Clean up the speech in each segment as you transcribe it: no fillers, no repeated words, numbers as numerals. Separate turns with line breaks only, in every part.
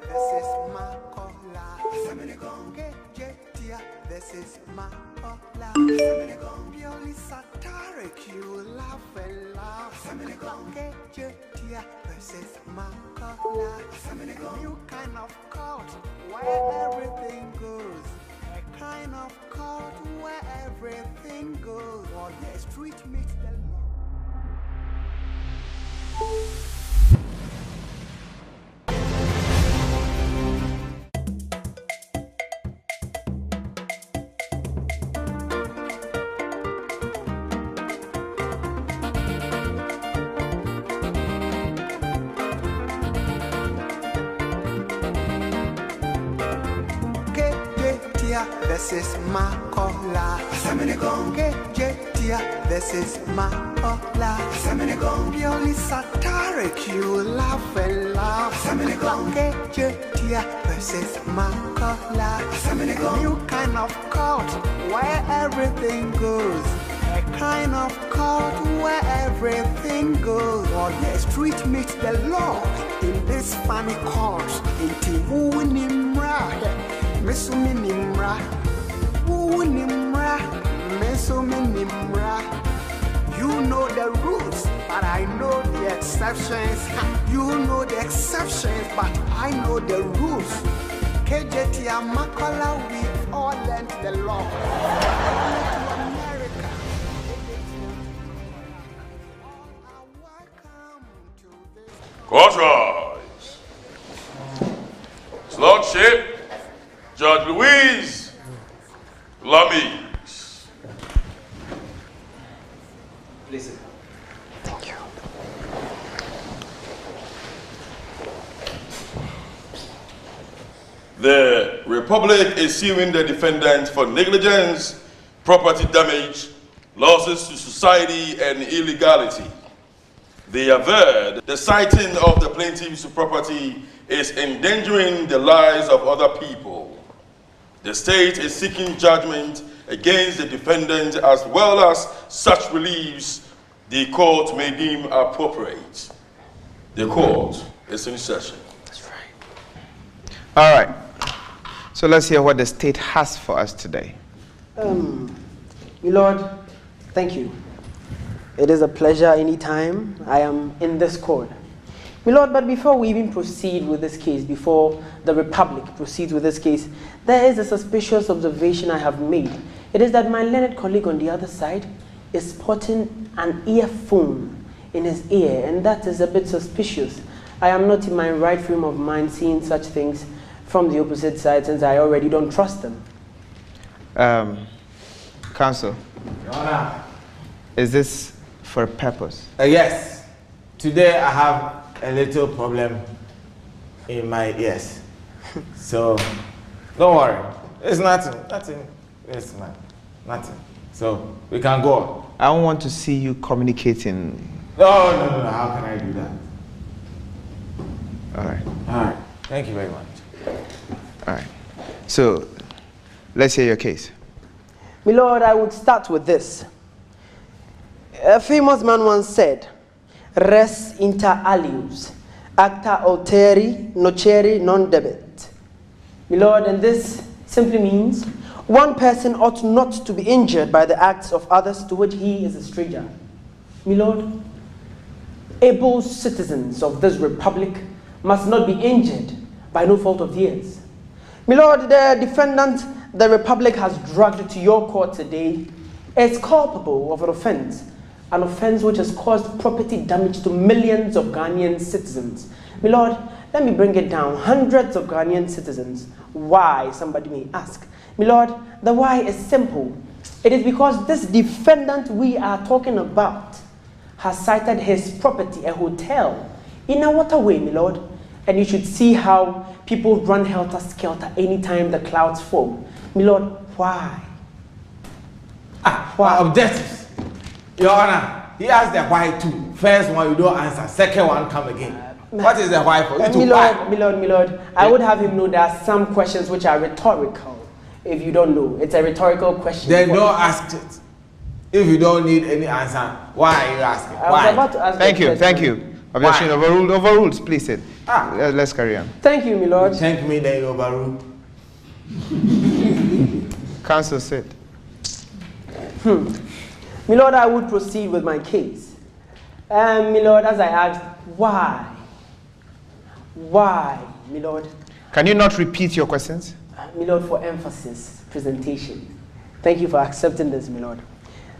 this is Makola. Kejetia, this is Makola. Purely satiric, you laugh and laugh. Kejetia, this is Makola. New kind of cult where everything goes. A kind of cult where everything goes. Or the street meets the law. This is Makola. Kejetia, this is Makola. Purely satiric, you laugh and laugh. Kejetia, this is Makola. New kind of cult where everything goes. A kind of cult where everything goes. Or the street meets the law in this funny cult. Inti Nimra. Mesumi Nimra, Nimra, Mesumi Nimra. You know the rules, but I know the exceptions. You know the exceptions, but I know the rules. Kejetia Makola, we all learned the law. America.
Court rise. His Lordship, Judge Louise Lamis.
Please.
Thank you.
The Republic is suing the defendant for negligence, property damage, losses to society, and illegality. They aver the sighting of the plaintiff's property is endangering the lives of other people. The state is seeking judgment against the defendant as well as such reliefs the court may deem appropriate. The court is in session.
That's right. All right. So let's hear what the state has for us today.
My Lord, thank you. It is a pleasure anytime I am in this court. My Lord, but before we even proceed with this case, before the Republic proceeds with this case, there is a suspicious observation I have made. It is that my learned colleague on the other side is sporting an earphone in his ear, and that is a bit suspicious. I am not in my right frame of mind seeing such things from the opposite side, since I already don't trust them.
Counsel,
Your Honor.
is this for a purpose?
Yes. Today I have a little problem in my ears. So, don't worry. It's nothing. It's nothing. So, we can go on.
I don't want to see you communicating.
No. How can I do that?
All right.
All right. Thank you very much.
All right. So, let's hear your case.
My Lord, I would start with this. A famous man once said, res inter alius, acta alteri nocere non debet. My Lord, and this simply means one person ought not to be injured by the acts of others to which he is a stranger. My Lord, able citizens of this republic must not be injured by no fault of theirs. My Lord, the defendant the republic has dragged to your court today is culpable of an offense which has caused property damage to millions of Ghanaian citizens. My Lord, let me bring it down. Hundreds of Ghanaian citizens. Why, somebody may ask. My Lord, the why is simple. It is because this defendant we are talking about has cited his property, a hotel, in a waterway, my Lord. And you should see how people run helter-skelter anytime the clouds form. My Lord, why?
Why? Objectives. Your Honor, he asked the why too. First one you don't answer. Second one come again. What is the why for?
My Lord, I would have him know there are some questions which are rhetorical. If you don't know, it's a rhetorical question.
Then don't ask it. If you don't need any answer, why are you asking?
I was about to ask.
Thank you. Objection overruled, please sit. Let's carry on.
Thank you, my lord.
Thank me, then you overrule.
Counsel sit.
My lord, I would proceed with my case. My lord, as I asked, why? Why, my lord?
Can you not repeat your questions?
My lord, for emphasis, presentation. Thank you for accepting this, my lord.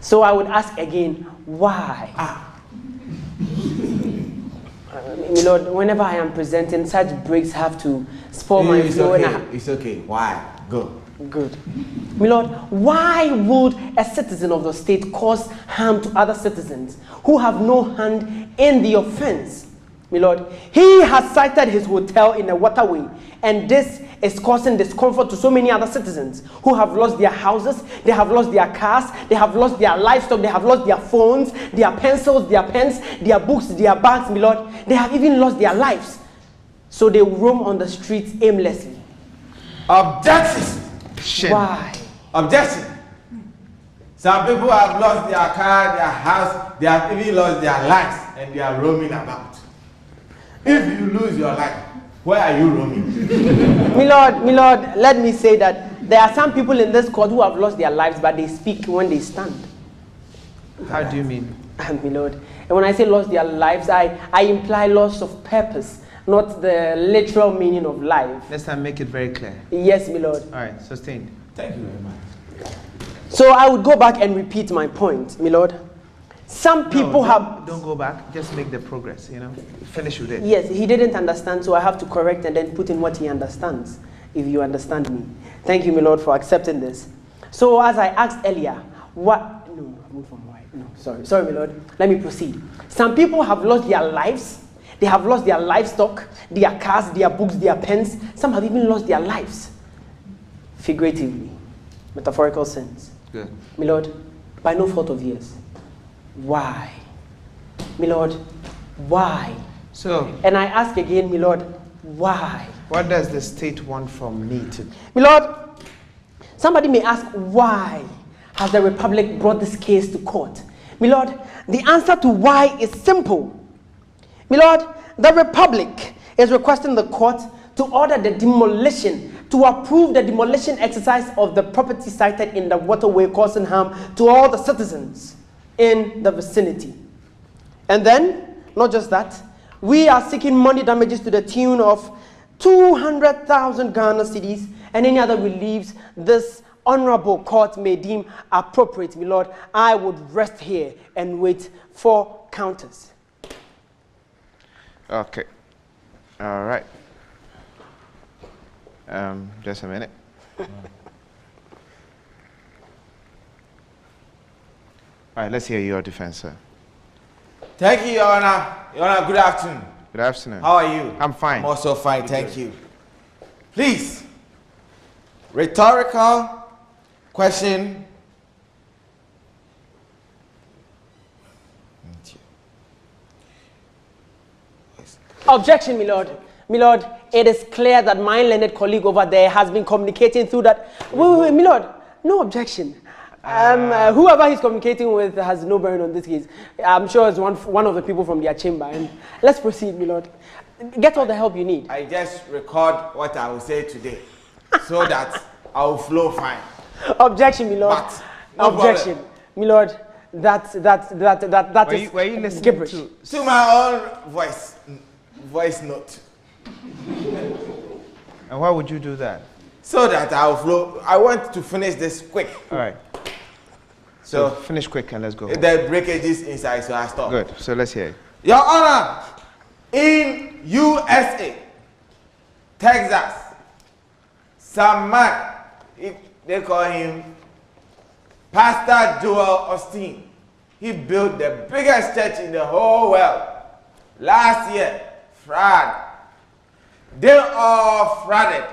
So I would ask again, why? My lord, whenever I am presenting, such breaks have to spoil my flow.
It's okay. Why? Go.
Good. My lord, why would a citizen of the state cause harm to other citizens who have no hand in the offense? My lord, he has sited his hotel in a waterway, and this is causing discomfort to so many other citizens who have lost their houses, they have lost their cars, they have lost their livestock, they have lost their phones, their pencils, their pens, their books, their bags, my lord. They have even lost their lives. So they roam on the streets aimlessly.
Objection!
Why?
Objection! Some people have lost their car, their house, they have even lost their lives, and they are roaming about. If you lose your life, where are you roaming?
My lord, let me say that there are some people in this court who have lost their lives, but they speak when they stand.
How do you mean?
My lord, and when I say lost their lives, I imply loss of purpose, not the literal meaning of life.
Let's make it very clear.
Yes, my lord.
All right, sustained.
Thank you very much.
So I would go back and repeat my point, my lord. Some people have...
Don't go back. Just make the progress, Finish with it.
Yes, he didn't understand, so I have to correct and then put in what he understands, if you understand me. Thank you, my lord, for accepting this. So as I asked earlier, what... No, move from right. No, sorry, my lord. Let me proceed. Some people have lost their lives. They have lost their livestock, their cars, their books, their pens. Some have even lost their lives. Figuratively. Metaphorical sense.
Good.
My lord, by no fault of theirs. Why? My lord, why?
So,
and I ask again, my lord, why?
What does the state want from me to do?
My lord, somebody may ask, why has the Republic brought this case to court? My lord, the answer to why is simple. My lord, the Republic is requesting the court to order the demolition, to approve the demolition exercise of the property sited in the waterway causing harm to all the citizens in the vicinity. And then, not just that, we are seeking money damages to the tune of 200,000 Ghana cedis and any other reliefs this honorable court may deem appropriate. My lord, I would rest here and wait for counters.
Okay. All right. Just a minute. All right, let's hear your defense, sir.
Thank you, Your Honor. Your Honor, good afternoon.
Good afternoon.
How are you?
I'm fine.
I'm also fine, thank you. Please, rhetorical question.
Objection, my lord. My lord, it is clear that my learned colleague over there has been communicating through that. Wait, my lord, no objection. Whoever he's communicating with has no bearing on this case. I'm sure it's one of the people from their chamber. And let's proceed, my lord. Get all the help you need.
I just record what I will say today so that I will flow fine.
Objection, my lord.
But, no
objection,
problem.
my lord. That is
were you listening
gibberish.
To my own voice note.
And why would you do that?
So that I will flow. I want to finish this quick.
All right. So finish quick and let's go.
The breakages inside, so I stop.
Good. So let's hear it.
Your Honor, in USA, Texas, some man, they call him Pastor Joel Osteen. He built the biggest church in the whole world. Last year, fraud. They all frauded.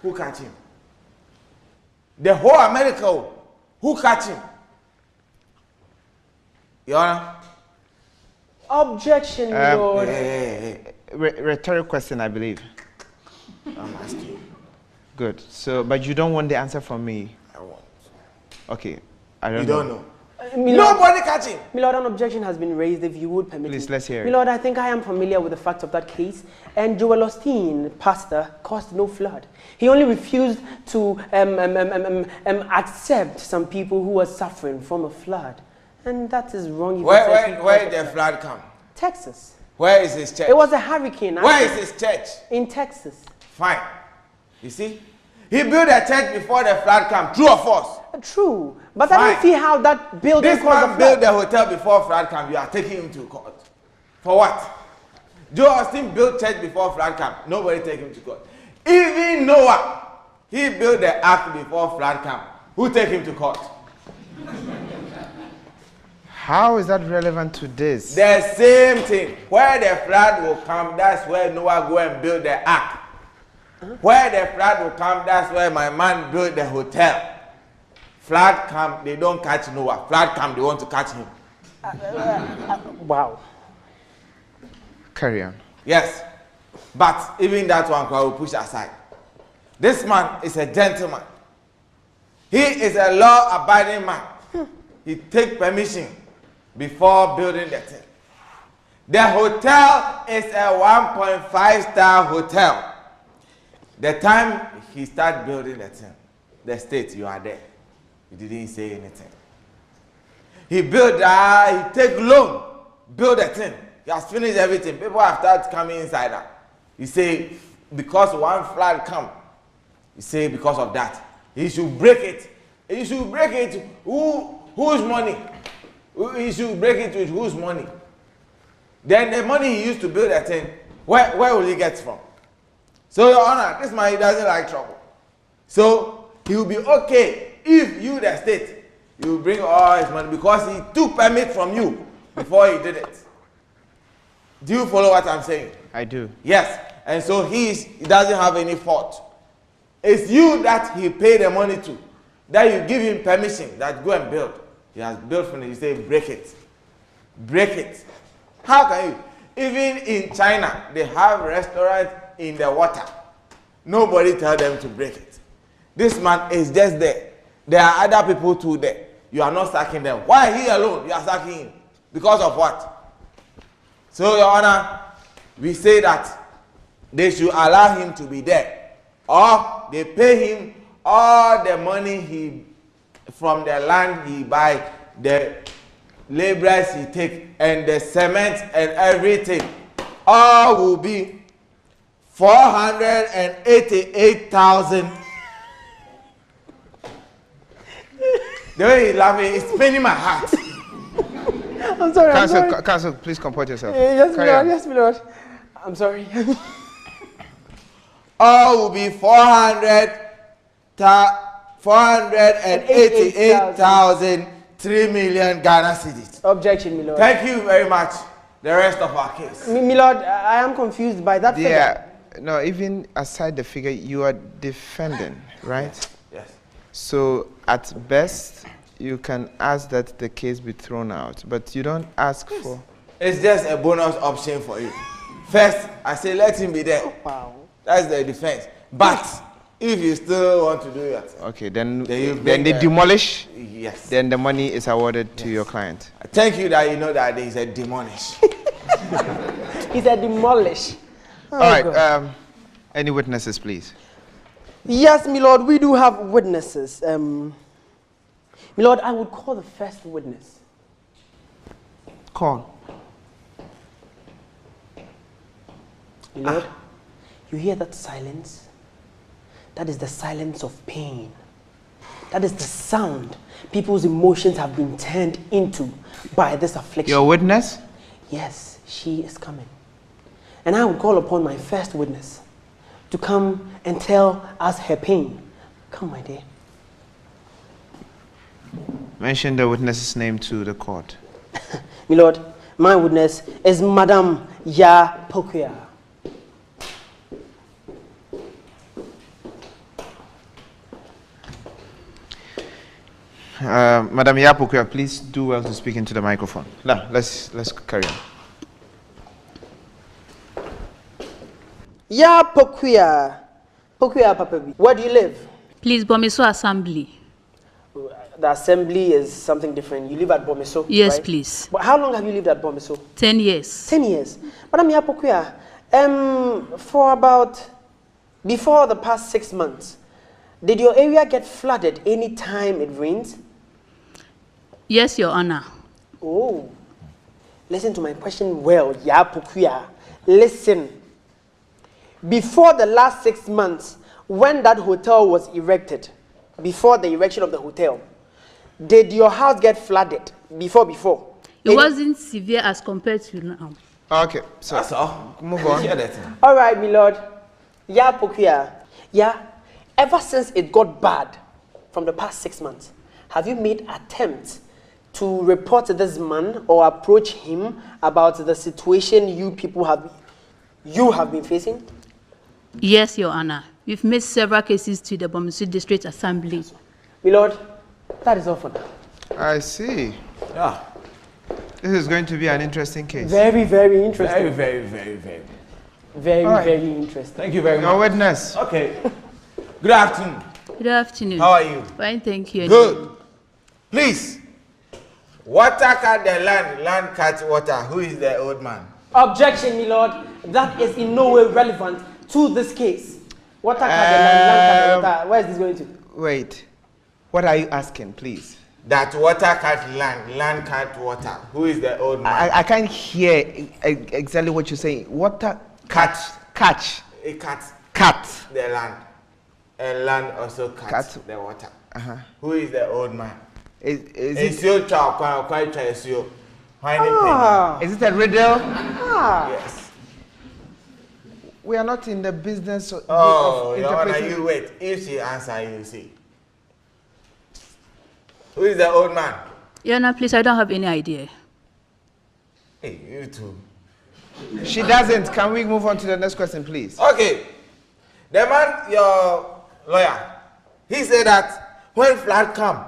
Who catch him? The whole America, who catch him? Your Honor?
Objection, Lord.
Rhetorical question, I believe.
I'm asking.
Good. So, but you don't want the answer from me.
I want.
Okay. I don't
You
know.
don't know. Nobody catch him.
My Lord, an objection has been raised, if you would permit
Please,
me.
let's hear it.
My Lord, I think I am familiar with the facts of that case. And Joel Osteen, pastor, caused no flood. He only refused to accept some people who were suffering from a flood. And that is wrong.
Where did the flood come?
Texas.
Where is his church?
It was a hurricane.
Where is his church?
In Texas.
Fine. You see? He built a church before the flood came. True or false?
True. But
Fine.
I don't see how that building
This
caused
man
the
built
flood.
the hotel before flood came. You are taking him to court. For what? Joe Austin built church before flood came. Nobody take him to court. Even Noah, he built the ark before flood came. Who take him to court?
How is that relevant to this?
The same thing. Where the flood will come, that's where Noah go and build the ark. Where the flood will come, that's where my man built the hotel. Flood come, they don't catch Noah. Flood come, they want to catch him.
Wow.
Carry on.
Yes. But even that one I will push aside. This man is a gentleman. He is a law-abiding man. He take permission before building the thing. The hotel is a 1.5-star hotel. The time he started building the thing, the state, you are there. He didn't say anything. He built that, he take loan, build the thing. He has finished everything. People have started coming inside that. He say, because one flood come, he say because of that. He should break it. He should break it. Whose money? He should break it with whose money? Then the money he used to build that thing, where will he get from? So, Your Honor, this man, he doesn't like trouble. So, he will be okay if you, the state, you bring all his money because he took permit from you before he did it. Do you follow what I'm saying?
I do.
Yes. And so he doesn't have any fault. It's you that he paid the money to, that you give him permission, that go and build. He has built from it. You say, break it. Break it. How can you? Even in China, they have restaurants in the water. Nobody tell them to break it. This man is just there. There are other people too there. You are not sacking them. Why he alone? You are sacking him. Because of what? So, Your Honor, we say that they should allow him to be there. Or they pay him all the money he from the land he buy, the laborers he take, and the cement and everything. All will be 488,000. The way he's laughing, it's paining my heart.
I'm sorry.
Counsel, please comport yourself.
Yes,
Carry
my Lord.
on.
Yes, my Lord. I'm sorry.
All will be 488,000, 3 million Ghana cedis.
Objection, my Lord.
Thank you very much. The rest of our case.
My Lord, I am confused by that figure.
Yeah. No, even aside the figure, you are defending, right?
Yes.
So at best, you can ask that the case be thrown out, but you don't ask for.
It's just a bonus option for you. First, I say let him be there.
Wow.
That's the defense. But if you still want to do it,
Okay, then
you
then
bring
they
the-
demolish.
yes.
Then the money is awarded to your client.
Thank you that you know that there is a demolish.
He said demolish. Oh,
All right.
God.
Any witnesses, please?
Yes, my Lord, we do have witnesses. My Lord, I would call the first witness.
Call.
My Lord, you hear that silence? That is the silence of pain. That is the sound people's emotions have been turned into by this affliction.
Your witness?
Yes, she is coming. And I would call upon my first witness to come and tell us her pain. Come, my dear.
Mention the witness's name to the court.
My Lord, my witness is Madame Ya Pokuya.
Madam Yapukia, please do well to speak into the microphone. Now, let's carry on.
Ya Pokuya. Pokuya, Papa B. Where do you live?
Please, Bomiso Assembly.
the assembly is something different. You live at Bomiso,
Yes,
right?
please.
But how long have you lived at Bomiso?
10 years.
10 years. Madam Yapokuya, for about, before the past 6 months, did your area get flooded any time it rains?
Yes, Your Honor.
Oh, listen to my question well, Yapokuya. Listen. Before the last 6 months, when that hotel was erected, before the erection of the hotel, did your house get flooded before?
It wasn't severe as compared to now.
Okay, so
That's all.
move on.
Hear that.
All right, my lord. Yeah, Pokia. Yeah, ever since it got bad from the past 6 months, have you made attempts to report this man or approach him about the situation you have been facing?
Yes, Your Honor. We've made several cases to the Bomisu District Assembly.
My lord, that is all for now.
I see.
Yeah.
This is going to be an interesting case.
Very, very interesting.
Very.
All right. Very interesting.
Thank you very
Your
much.
witness.
Okay. Good afternoon.
Good afternoon.
How are you?
Fine, thank you.
Good. Please. Water cut the land cut water. Who is the old man?
Objection, my lord. That is in no way relevant to this case. Water cut the land cut the water. Where is this going to?
Wait. What are you asking, please?
That water cut land cut water. Who is the old man?
I can't hear exactly what you're saying. Water catch.
A cat.
Cut.
The land. And land also cuts the water. Who is the old man?
Is
Is
it a riddle?
Yes.
We are not in the business of
Your Honor,
interpreting.
you wait. If she answer, you see. Who is the old man?
Your Honor, please, I don't have any idea.
Hey, you too.
She doesn't. Can we move on to the next question, please?
Okay. The man, your lawyer, he said that when flood come,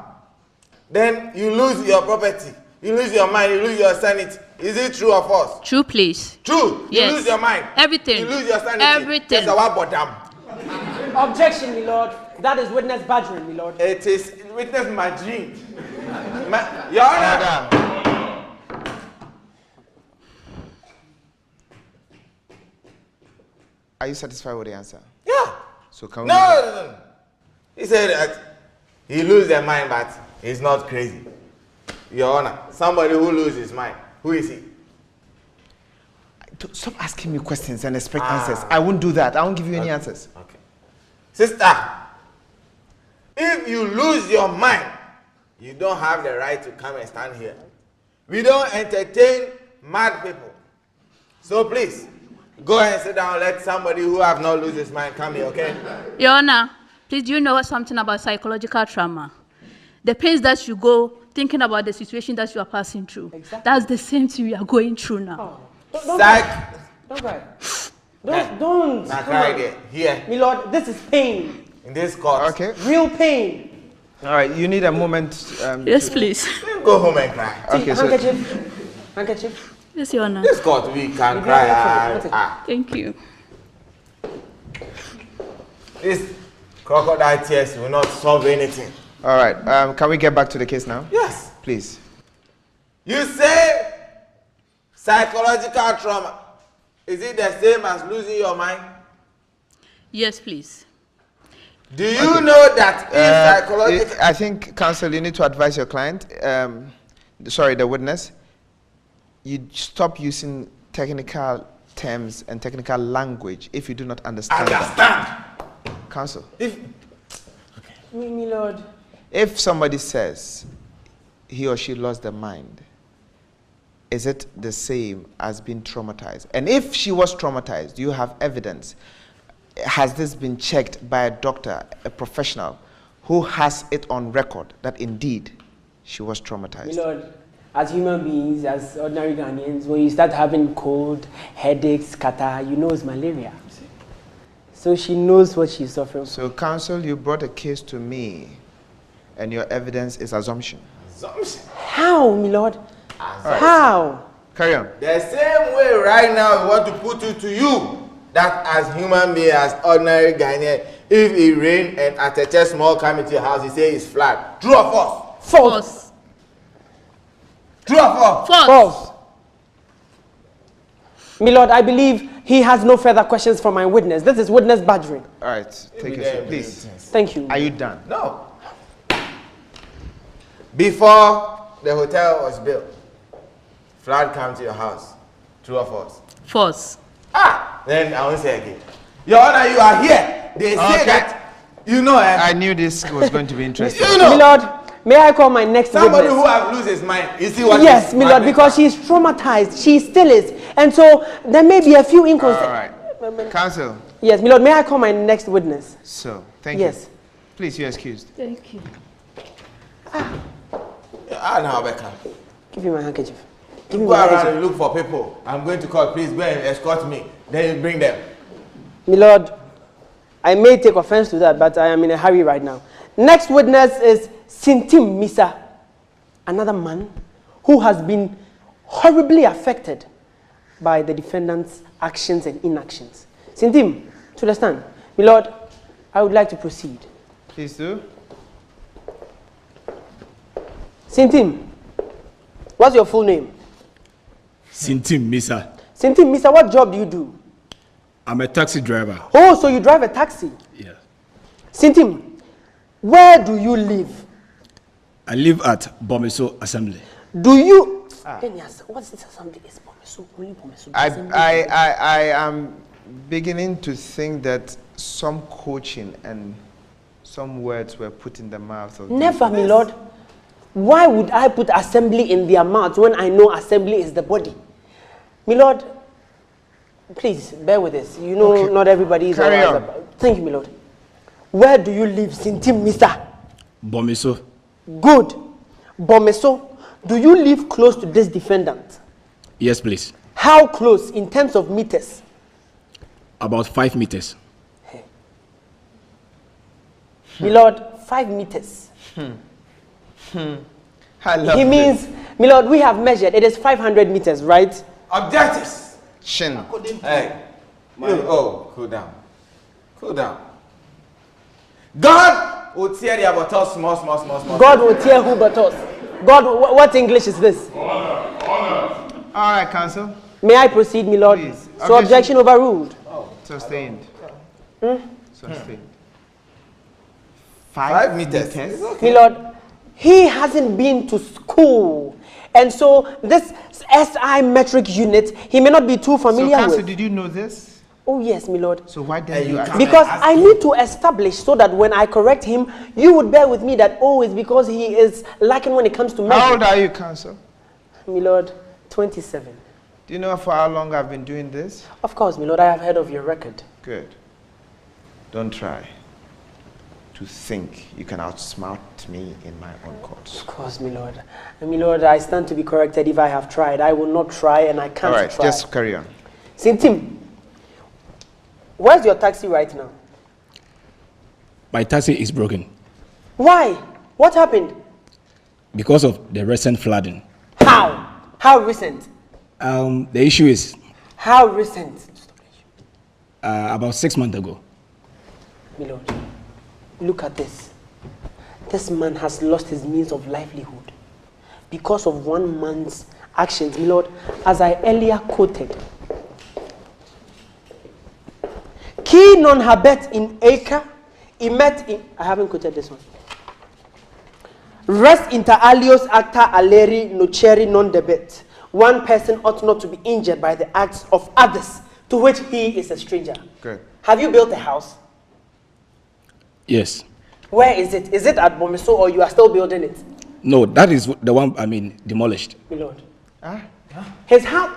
then you lose your property, you lose your mind, you lose your sanity. Is it true or false?
True, please.
True.
Yes.
You lose your mind.
Everything.
You lose your sanity.
Everything.
That's our bottom.
Objection, my lord. That is witness badgering, my lord.
It is witness my dream. Your Honor.
Are you satisfied with the answer?
Yeah.
So can we?
No. He said that he lose their mind, but he's not crazy. Your Honor, somebody who loses his mind. Who is he?
Stop asking me questions and expect answers. I won't do that. I won't give you any answers.
Okay. Sister, if you lose your mind, you don't have the right to come and stand here. We don't entertain mad people. So please, go ahead and sit down. Let somebody who have not lose his mind come here, okay?
Your Honor, please, do you know something about psychological trauma? The place that you go thinking about the situation that you are passing through. Exactly. That's the same thing we are going through now.
Don't cry. Don't.
Now cry again. Here.
My lord, this is pain.
In this court.
Okay.
Real pain.
All right. You need a moment.
Yes, please.
Go home and cry.
Okay. So
Handkerchief.
Yes, Your Honor.
This court we can cry.
Thank you.
This crocodile tears will not solve anything.
all right. Can we get back to the case now?
Yes.
Please.
You say psychological trauma. Is it the same as losing your mind?
Yes, please.
Do you know that in psychological...
I think, counsel, you need to advise your client, the witness, you stop using technical terms and technical language if you do not understand them. Counsel.
My lord.
If somebody says he or she lost their mind, is it the same as being traumatized? And if she was traumatized, do you have evidence? Has this been checked by a doctor, a professional, who has it on record that indeed she was traumatized?
My lord, as human beings, as ordinary Ghanaians, when you start having cold, headaches, catarrh, you know it's malaria. So she knows what she's suffering from.
So, counsel, you brought a case to me, and your evidence is assumption.
Assumption?
How, my lord? How?
Carry on.
The same way right now we want to put it to you that as human being, as ordinary Ghanaian, if it rain and at a small come into your house, you say it's flat. True or false?
False.
True or false?
False. Milord, I believe he has no further questions for my witness. This is witness badgering.
All right, take your seat, please.
Thank you.
Are you done?
No. Before the hotel was built, flood came to your house. True or false?
False.
Then I won't say again. Your Honor, you are here. They say that you know.
I knew this was going to be interesting.
You know.
Milord, may I call my next
Somebody
witness?
who have lose his mind. You see what?
Yes, Milord, because she's traumatized. She still is. And so there may be a few
All
inconsistencies.
right. Counsel.
Yes, Milord, may I call my next witness?
So, thank you.
Yes.
Please, you're excused.
Thank you.
Now, Becca.
Give me my handkerchief. Give me
Go
my
around
handkerchief.
and look for people. I'm going to call. Please go and escort me. Then you bring them.
Milord, I may take offense to that, but I am in a hurry right now. Next witness is Sintim Misa, another man who has been horribly affected by the defendant's actions and inactions. Sintim, to the stand. Milord, I would like to proceed.
Please do.
Sintim, what's your full name?
Sintim Misa.
Sintim Misa, what job do you do?
I'm a taxi driver.
Oh, so you drive a taxi.
Yeah.
Sintim, where do you live?
I live at Bomiso Assembly.
Do you... What's this assembly? Is Bomiso, only Bomiso.
I am beginning to think that some coaching and some words were put in the mouth of
Never, my lord. Why would I put assembly in their mouth when I know assembly is the body? My lord, please bear with us. You know,
Okay.
not everybody is
Carry
alright
on.
about. Thank you, my lord. Where do you live, Sintim, mister?
Bomiso.
Good. Bomeso, do you live close to this defendant?
Yes, please.
How close in terms of meters?
About 5 meters.
My lord, 5 meters.
I love
He
this.
means, my lord, we have measured. It is 500 meters, right?
Objectives.
Shin.
Hey. Cool down. Cool down. God will tear the abortus small.
God will tear who but us. God, what English is this?
All right, counsel.
May I proceed, my lord?
Please.
So objection overruled.
Sustained.
Hmm?
Sustained.
5 meters.
My lord, he hasn't been to school. And so this SI metric unit, he may not be too familiar
So, counsel,
with.
did you know this?
Oh, yes, my lord.
So why didn't you ask?
Because I need to establish so that when I correct him, you would bear with me that, oh, it's because he is lacking when it comes to measure.
How old are you, counsel?
My lord, 27.
Do you know for how long I've been doing this?
Of course, my lord, I have heard of your record.
Good. Don't try to think you can outsmart me in my own courts.
Of course, my lord. And my lord, I stand to be corrected if I have tried. I will not try and I can't
All right,
try.
just carry on.
Sintim, where's your taxi right now?
My taxi is broken
Why? What happened?
because of the recent flooding.
How? How recent?
The issue is
How recent?
about 6 months ago.
My lord, look at this. This man has lost his means of livelihood because of one man's actions. My lord, as I earlier quoted, Ki non habet in acre, emet in... I haven't quoted this one. Res inter alios acta aleri noceri non debet. One person ought not to be injured by the acts of others to which he is a stranger.
Good.
Have you built a house?
Yes.
Where is it? Is it at Bomiso or you are still building it?
No, that is the one, demolished.
My lord. His house,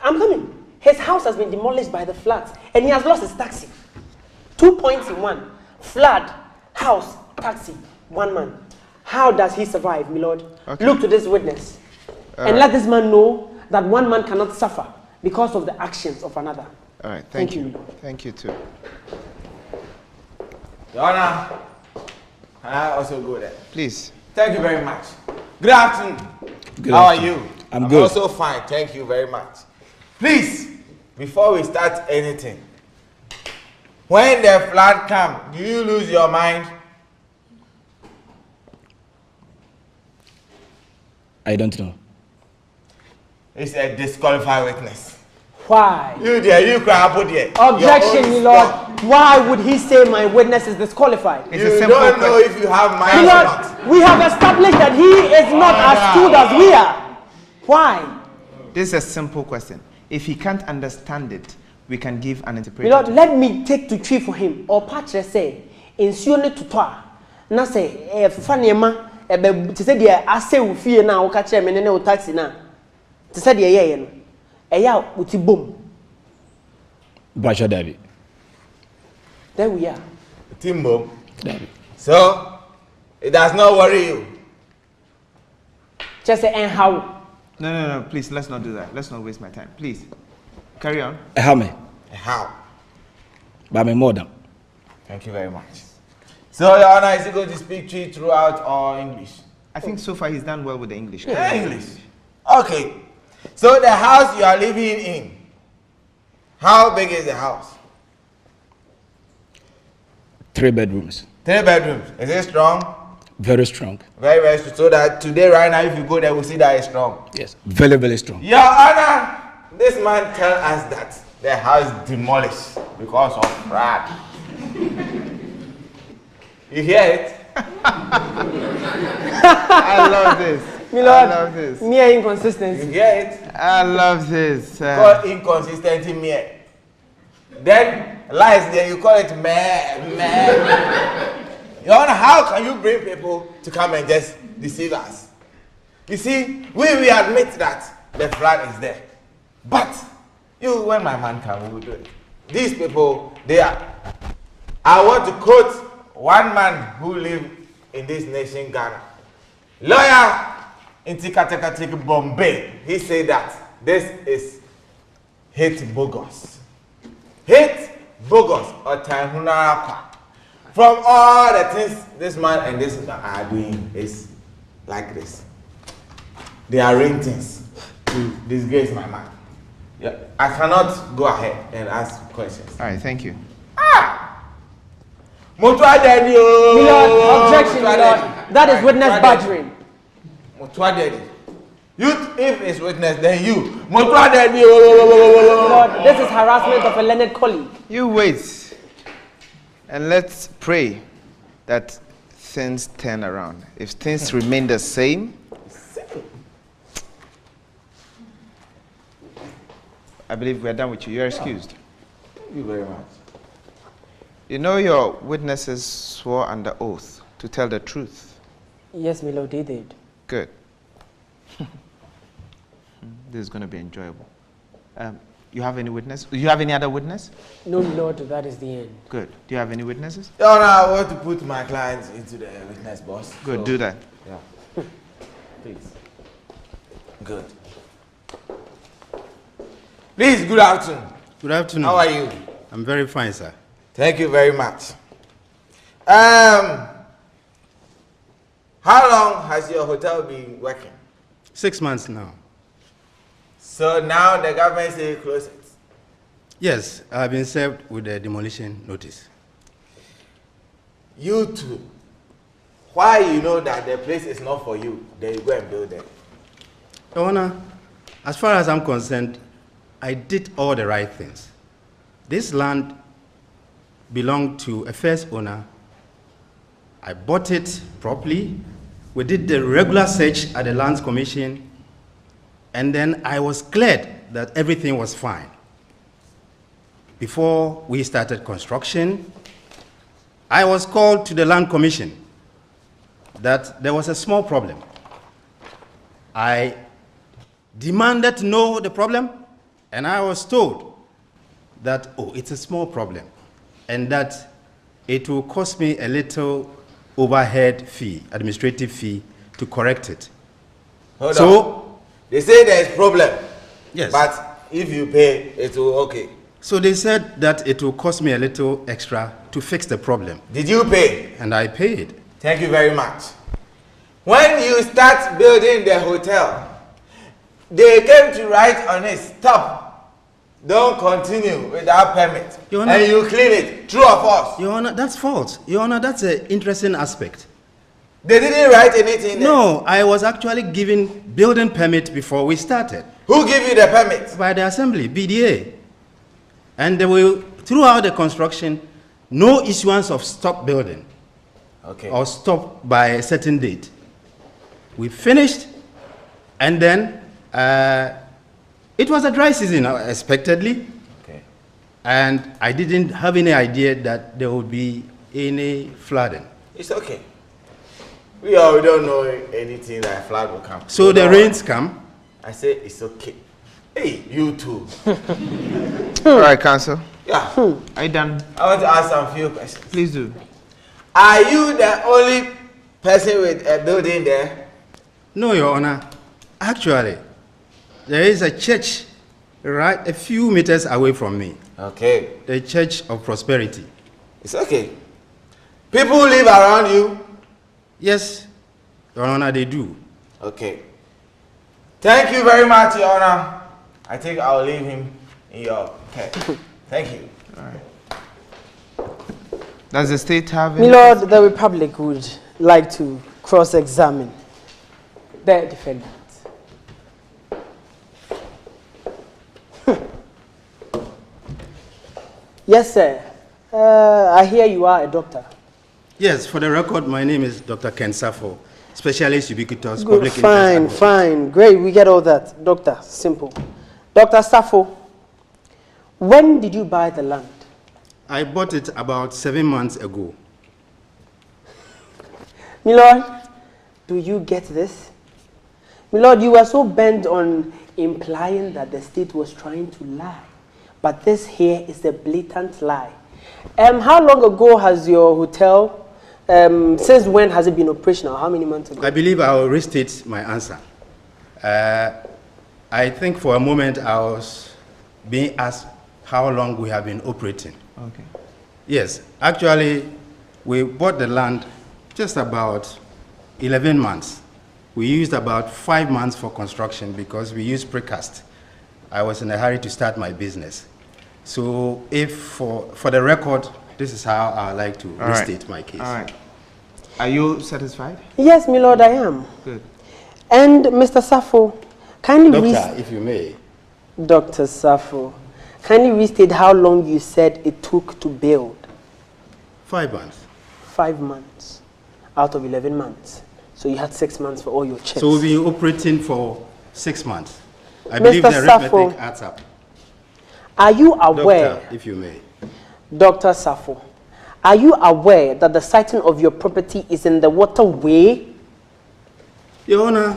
I'm coming. His house has been demolished by the floods and he has lost his taxi. 2 points in one. Flood, house, taxi, one man. How does he survive, my lord?
Okay.
Look to this witness and let this man know that one man cannot suffer because of the actions of another.
All right,
Thank
thank
you,
you.
my lord.
Thank you too.
Your Honor, I also go there.
Please.
Thank you very much. Good afternoon.
Good
How
afternoon.
are you?
I'm good.
Also fine. Thank you very much. Please, before we start anything, when the flood comes, do you lose your mind?
I don't know.
It's a disqualified witness.
Why?
You there, you cry about there.
Objection, my lord. Why would he say my witness is disqualified?
You don't know if you have mind or not.
We have established that he is not as skilled as we are. Why?
This is a simple question. If he can't understand it, we can give an interpretation.
My lord, let me take to tree for him. Or patch say, insione tutoa. Na say, fanema, to say, dear, I say, we fear now, catch him in a taxi now. To say, dear, Eya uti boom.
Basha David.
There we are.
Timbo.
David.
So, it does not worry you.
Just say, and how?
No, please, let's not do that. Let's not waste my time. Please, carry on.
How me?
How?
But me more than.
Thank you very much. So, Your Honor, is he going to speak to you throughout or English?
I think so far he's done well with the English.
English. Okay. So, the house you are living in, how big is the house?
3 bedrooms.
3 bedrooms. Is it strong?
Very strong.
Very, very strong. So that today, right now, if you go there, we'll see that it's strong.
Yes. Very, very strong.
Your Honor, this man tell us that the house demolished because of fraud. You hear it?
I love this.
My lord,
I love this.
mere
You
inconsistency.
hear it?
I love this.
Call inconsistent in me. Then lies there, you call it meh. Your Honor, how can you bring people to come and just deceive us? You see, we admit that the flood is there. But you, when my man comes, we will do it. These people, they are. I want to quote one man who lived in this nation, Ghana. Lawyer in Tikatekatik, Bombay. He said that this is hate bogus. Hate bogus or Tanhunarapa. From all the things this man and this man are doing is like this. They arrange things to disgrace my man. Yeah, I cannot go ahead and ask questions.
All right, thank you.
Mutwa Daddy.
Milord, objection, Milord. That is witness badgering.
Mutwa Daddy. You, if it's witness, then you. Mutwa Daddy.
Milord, this is harassment of a learned colleague.
You wait. And let's pray that things turn around. If things remain the same, I believe we're done with you. You're excused.
Thank you very much.
You know your witnesses swore under oath to tell the truth.
Yes, my lord, they did.
Good. This is going to be enjoyable. You have any witness? Do you have any other witness?
No, Lord, that is the end.
Good. Do you have any witnesses?
Your Honor, I want to put my clients into the witness box.
Good,
So,
do that.
Yeah. Please. Good. Please, good afternoon.
Good afternoon.
How are you?
I'm very fine, sir.
Thank you very much. How long has your hotel been working?
6 months now.
So now the government says close it.
Yes, I've been served with a demolition notice.
You too. Why you know that the place is not for you, then you go and build it?
Your Honor, as far as I'm concerned, I did all the right things. This land belonged to a first owner. I bought it properly. We did the regular search at the Lands Commission, and then I was glad that everything was fine. Before we started construction, I was called to the Land Commission that there was a small problem. I demanded to know the problem, and I was told that, oh, it's a small problem, and that it will cost me a little overhead fee, administrative fee, to correct it.
Hold on. They say there is problem.
Yes.
But if you pay, it will okay.
So they said that it will cost me a little extra to fix the problem.
Did you pay?
And I paid.
Thank you very much. When you start building the hotel, they came to write on it, stop. Don't continue without permit.
Your Honor,
and you clean it. True or false?
Your Honor, that's false. Your Honor, that's an interesting aspect.
They didn't write anything there?
No, I was actually given building permit before we started.
Who gave you the permit?
By the assembly, BDA. And they will, throughout the construction, no issuance of stop building.
Okay.
Or stop by a certain date. We finished, and then it was a dry season, expectedly.
Okay.
And I didn't have any idea that there would be any flooding.
It's okay. We all don't know anything that flood will come.
So the rains come.
I say it's okay. Hey, you too.
All right, Council.
Yeah.
Are you done?
I want to ask some few questions.
Please do.
Are you the only person with a building there?
No, Your Honor. Actually, there is a church right a few meters away from me.
Okay.
The Church of Prosperity.
It's okay. People live around you?
Yes, Your Honor, they do.
Okay. Thank you very much, Your Honor. I think I'll leave him in your care. Thank you.
All right. Does the state have any?
Milord, the Republic would like to cross-examine the defendant. Yes, sir. I hear you are a doctor.
Yes, for the record, my name is Dr. Ken Safo, specialist ubiquitous
Good,
public
fine,
interest.
fine, great. We get all that. Doctor, simple. Dr. Safo, when did you buy the land?
I bought it about 7 months ago.
Milord, do you get this? Milord, you were so bent on implying that the state was trying to lie. But this here is the blatant lie. How long ago has your hotel, since when has it been operational? How many months ago?
I believe I will restate my answer. I think for a moment I was being asked how long we have been operating.
Okay.
Yes, actually, we bought the land just about 11 months. We used about 5 months for construction because we used precast. I was in a hurry to start my business. So if for the record, this is how I like to restate my case.
All right. Are you satisfied?
Yes, Milord, I am.
Good.
And Mr. Safo, kindly
Doctor, if you may.
Dr. Safo, kindly restate how long you said it took to build.
5 months.
5 months out of 11 months. So you had 6 months for all your checks.
So we've been operating for 6 months. I believe the arithmetic adds up.
Are you aware,
Doctor, if you may.
Dr. Safo, are you aware that the siting of your property is in the waterway?
Your Honor,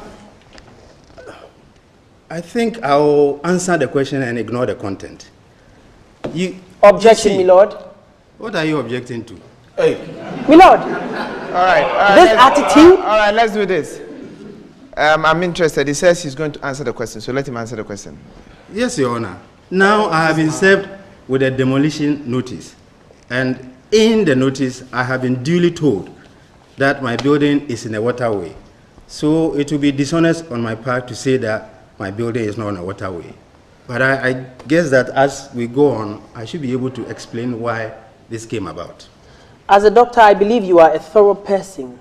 I think I'll answer the question and ignore the content.
Objection,
see,
Milord.
What are you objecting to?
Hey.
Milord,
All right.
this attitude.
All right, let's do this. I'm interested. He says he's going to answer the question, so let him answer the question.
Yes, Your Honor. Now I have been served with a demolition notice. And in the notice, I have been duly told that my building is in a waterway. So it will be dishonest on my part to say that my building is not on a waterway. But I guess that as we go on, I should be able to explain why this came about.
As a doctor, I believe you are a thorough person.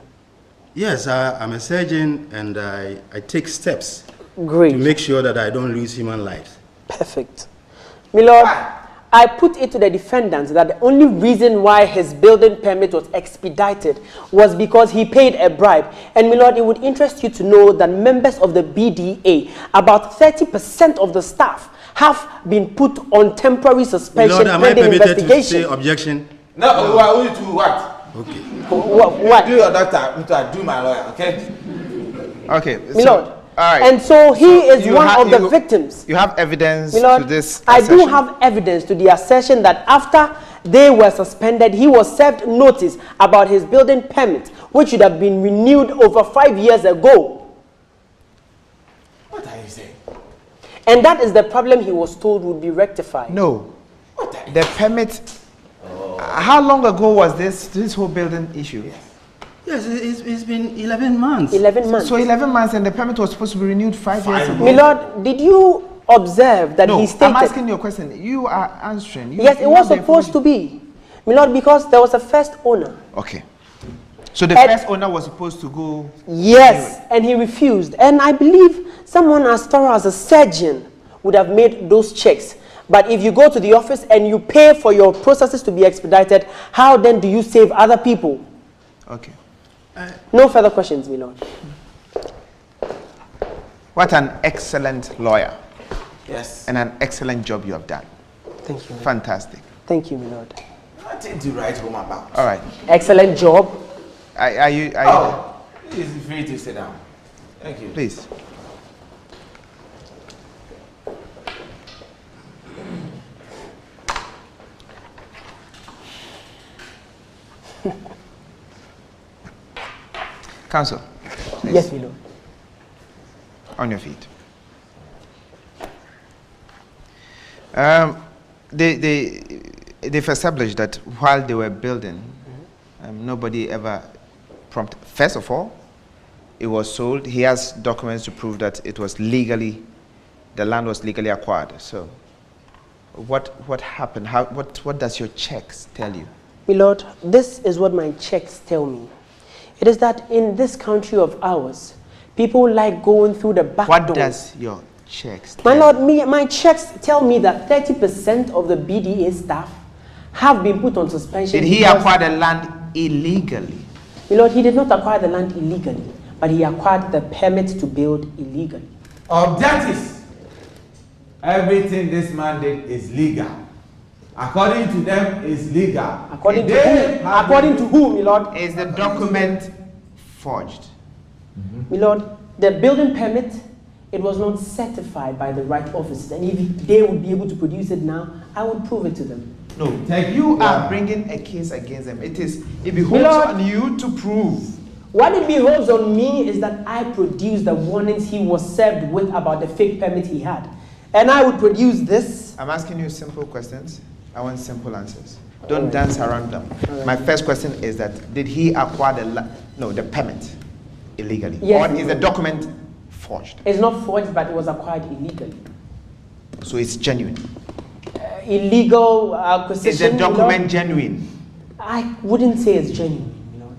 Yes, I'm a surgeon and I take steps
Great.
to make sure that I don't lose human lives.
Perfect. Milord, I put it to the defendant that the only reason why his building permit was expedited was because he paid a bribe. And Milord, it would interest you to know that members of the BDA, about 30% of the staff, have been put on temporary suspension
Milord, am I
pending
permitted to
investigation.
say objection?
No, who do what?
Okay.
What?
Do your doctor, I do my lawyer, okay?
Okay.
Milord.
All right.
And so he is one of the victims.
You have evidence
Milord,
to this
I do
assertion?
have evidence to the assertion that after they were suspended, he was served notice about his building permit, which should have been renewed over 5 years ago.
What are you saying?
And that is the problem he was told would be rectified.
No. The permit. How long ago was this whole building issue?
Yes, it's been 11 months.
11 months.
So 11 months, and the permit was supposed to be renewed 5 years ago.
Milord, did you observe that
No,
he stated...
I'm asking you a question. You are answering.
Yes, it was supposed to be. Milord, because there was a first owner.
Okay. So the first owner was supposed to go.
Yes, and he refused. And I believe someone as thorough as a surgeon would have made those checks. But if you go to the office and you pay for your processes to be expedited, how then do you save other people?
Okay.
No further questions, my lord.
What an excellent lawyer.
Yes.
And an excellent job you have done.
Thank you.
Fantastic.
Thank you, my lord.
Nothing to write home about.
All right.
Excellent job.
Are you
Please feel free to sit down. Thank you.
Please. Counsel. Please.
Yes, my lord.
On your feet. They've established that while they were building, nobody ever prompted. First of all, it was sold. He has documents to prove that it was legally, the land was legally acquired. So, what happened? What does your checks tell you?
My lord, this is what my checks tell me. It is that in this country of ours, people like going through the back
What
door.
does your checks
My
tell
lord, my checks tell me that 30% of the BDA staff have been put on suspension.
Did he acquire the land illegally?
My lord, he did not acquire the land illegally, but he acquired the permit to build illegally.
Objectives. Everything this man did is legal. According to them, is legal.
According to whom? According to whom, my lord?
Is the document forged?
My lord, the building permit, it was not certified by the right officers. And if they would be able to produce it now, I would prove it to them.
No, you are bringing a case against them. It behoves on you to prove.
What it behoves on me is that I produce the warnings he was served with about the fake permit he had. And I would produce this.
I'm asking you simple questions. I want simple answers. Don't dance around them. My first question is that, did he acquire the permit illegally?
Yes.
Or is the document forged?
It's not forged, but it was acquired illegally.
So it's genuine.
Illegal acquisition.
Is the document genuine?
I wouldn't say it's genuine, my lord.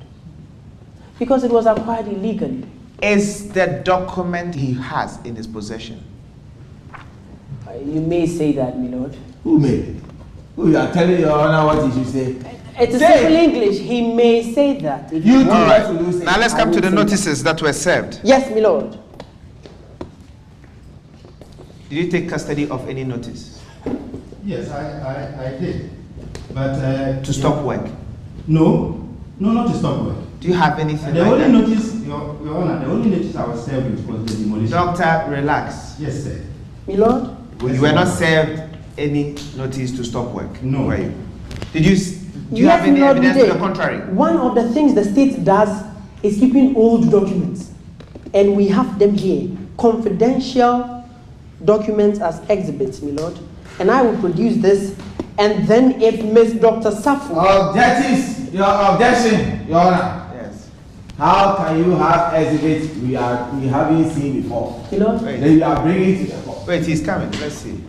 Because it was acquired illegally.
Is the document he has in his possession?
You may say that, my lord.
Who made it? Who you are telling your honor what you should say?
It's a simple English. He may say that.
You do
right.
what you say.
Now let's come to the notices that were served.
Yes, my lord.
Did you take custody of any notice?
Yes, I did. But
To stop work?
No, not to stop work.
Do you have anything
The
like
only
that?
notice, Your Honor, the only notice I was served with was the demolition.
Doctor, relax.
Yes, sir.
My lord?
You were not served any notice to stop work?
No.
Were you? Do you have any
Lord, we
evidence to
did.
the contrary?
One of the things the state does is keeping old documents. And we have them here. Confidential documents as exhibits, my lord. And I will produce this. And then if Miss Dr. Safu...
Objectives. Your objection, your honor.
Yes.
How can you have exhibits we haven't seen before?
My lord?
Wait.
Then you are bringing to the court.
Wait, he's coming. Let's see.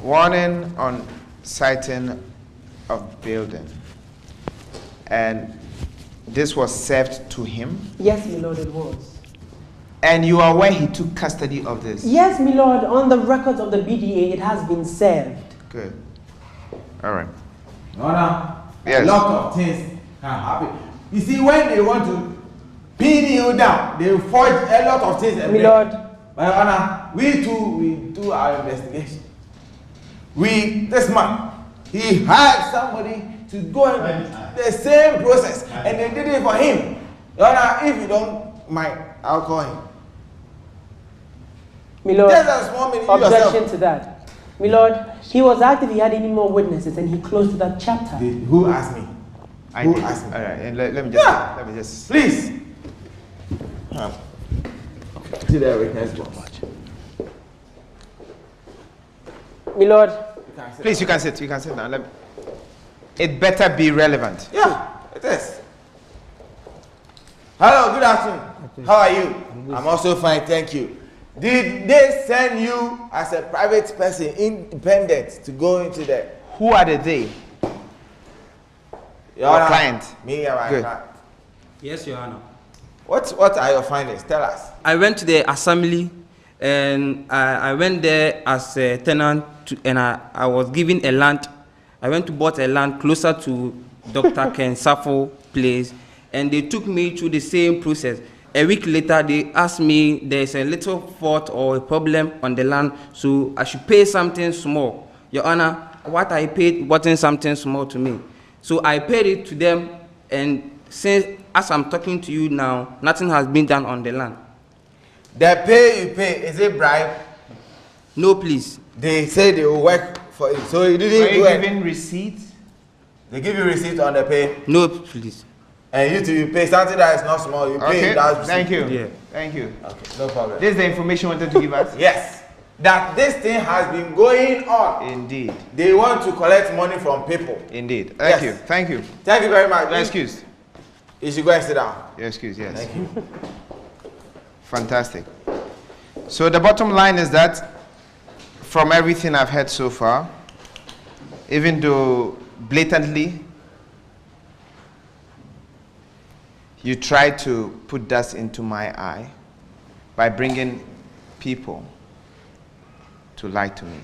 Warning on sighting of building. And this was served to him.
Yes, my lord, it was.
And you are aware he took custody of this?
Yes, my lord, on the records of the BDA, it has been served.
Good. All right.
Your honor,
Yes.
a lot of things can happen. You see, when they want to pin you down, they forge a lot of things.
My lord,
My honor, we do our investigation. This man, he hired somebody to go in the same process, and they did it for him. Your honor, if you don't mind, I'll call him.
my lord,
Just a small minute, you
objection
yourself.
to that. My lord, he was asked if he had any more witnesses, and he closed that chapter.
Who asked me?
I
Who
did.
asked me?
All right. And let me just.
Please. To the witness box.
My lord,
Please, you can sit. You can sit now. It better be relevant.
Yeah, it is. Hello, good afternoon. How are you? I'm also fine, thank you. Did they send you as a private person, independent, to go into the...
Who are the they?
Your
client.
Me and my
Good.
client.
Yes, Your Honor.
What are your findings? Tell us.
I went to the assembly and I went there as a tenant and I was given a land. I went to bought a land closer to Dr. Ken Safo place and they took me through the same process. A week later, they asked me there's a little fault or a problem on the land, so I should pay something small. Your Honor, what I paid wasn't something small to me. So I paid it to them, and since, as I'm talking to you now, nothing has been done on the land.
The pay you pay, is it bribe?
No, please.
They say they will work for it, so you didn't
Are
do
you
it.
giving receipts?
They give you receipt on the pay,
No, please.
and you pay something that is not small. You pay
Okay,
without receipt.
thank you.
Yeah.
Thank you.
Okay, no problem.
This is the information you wanted to give us?
Yes, that this thing has been going on.
Indeed.
They want to collect money from people.
Indeed.
Yes.
Thank you. Thank you.
Thank you very much.
You're excused.
You should go and sit down.
You're excused, yes.
Thank you.
Fantastic. So the bottom line is that from everything I've heard so far, even though blatantly you try to put dust into my eye by bringing people to lie to me,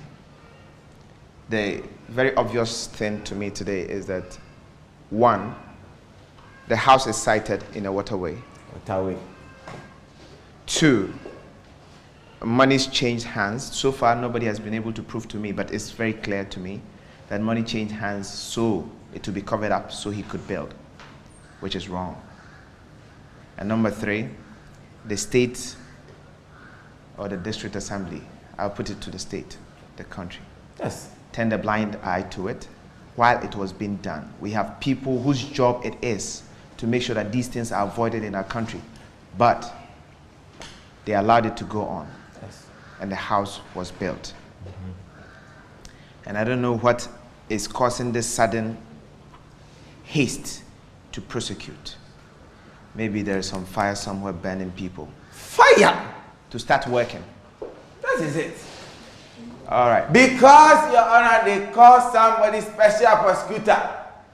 the very obvious thing to me today is that, one, the house is sited in a waterway.
Waterway.
Two, money's changed hands. So far, nobody has been able to prove to me, but it's very clear to me that money changed hands so it will be covered up so he could build, which is wrong. And number three, the state or the district assembly, I'll put it to the state, the country,
Yes.
turned a blind eye to it while it was being done. We have people whose job it is to make sure that these things are avoided in our country, but they allowed it to go on.
Yes.
And the house was built. And I don't know what is causing this sudden haste to prosecute. Maybe there's some fire somewhere burning people
Fire!
to start working.
That is it.
All right.
Because, Your Honor, they call somebody special prosecutor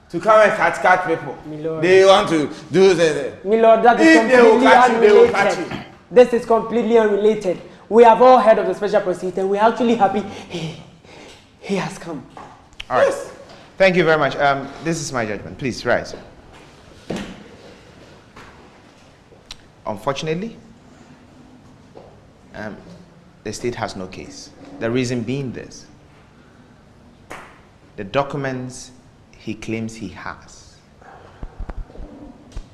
to come and catch people.
My lord.
They want to do this.
My lord, that is
If they will
completely
catch you, they will catch
unrelated.
you.
This is completely unrelated. We have all heard of the special prosecutor and we're actually happy he has come.
All right. Thank you very much. This is my judgment. Please rise. Unfortunately, the state has no case. The reason being this: the documents he claims he has,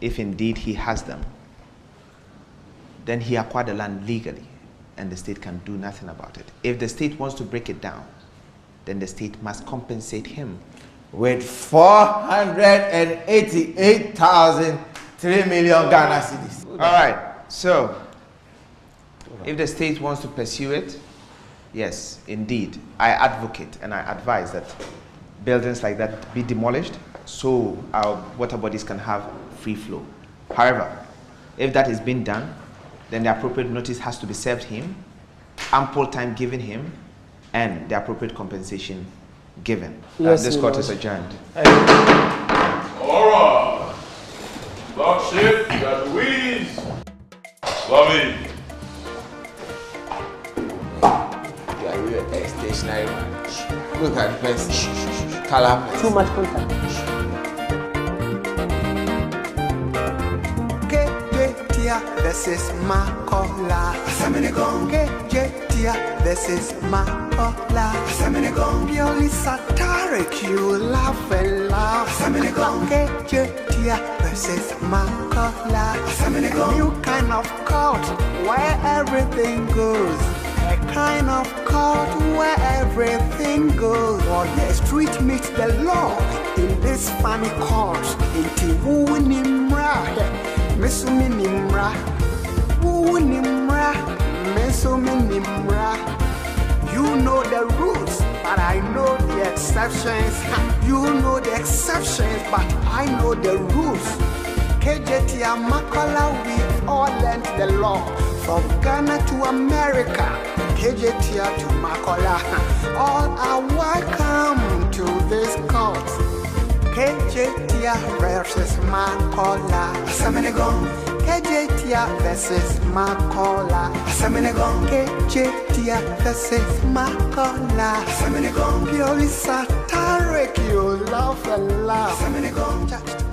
if indeed he has them, then he acquired the land legally and the state can do nothing about it. If the state wants to break it down, then the state must compensate him
With 488,003 million Ghana cedis.
All right, so if the state wants to pursue it, yes, indeed, I advocate and I advise that buildings like that be demolished so our water bodies can have free flow. However, if that is being done, then the appropriate notice has to be served him, ample time given him, and the appropriate compensation given.
Yes,
this
my
court
lord.
is adjourned.
All right. Lordship, Judge Louise. Lovey.
You are really a stationary man. Look at the person. Color.
Too much contact.
Kejetia, this is Makola. Kejetia, this is Makola. Purely satiric, you laugh and laugh. Kejetia, this is Makola. New kind of cult where everything goes. A kind of cult where everything goes. Or the street meets the law in this funny cult. Inti woo nimra, mesumi nimra, woo nimra, mesumi nimra. You know the rules, but I know the exceptions. You know the exceptions, but I know the rules. Kejetia Makola, we all learned the law. From Ghana to America, Kejetia to Makola, all are welcome to this court. Kejetia versus Makola. Kejetia versus Makola. Kejetia versus Makola. Purely satiric, you love and laugh.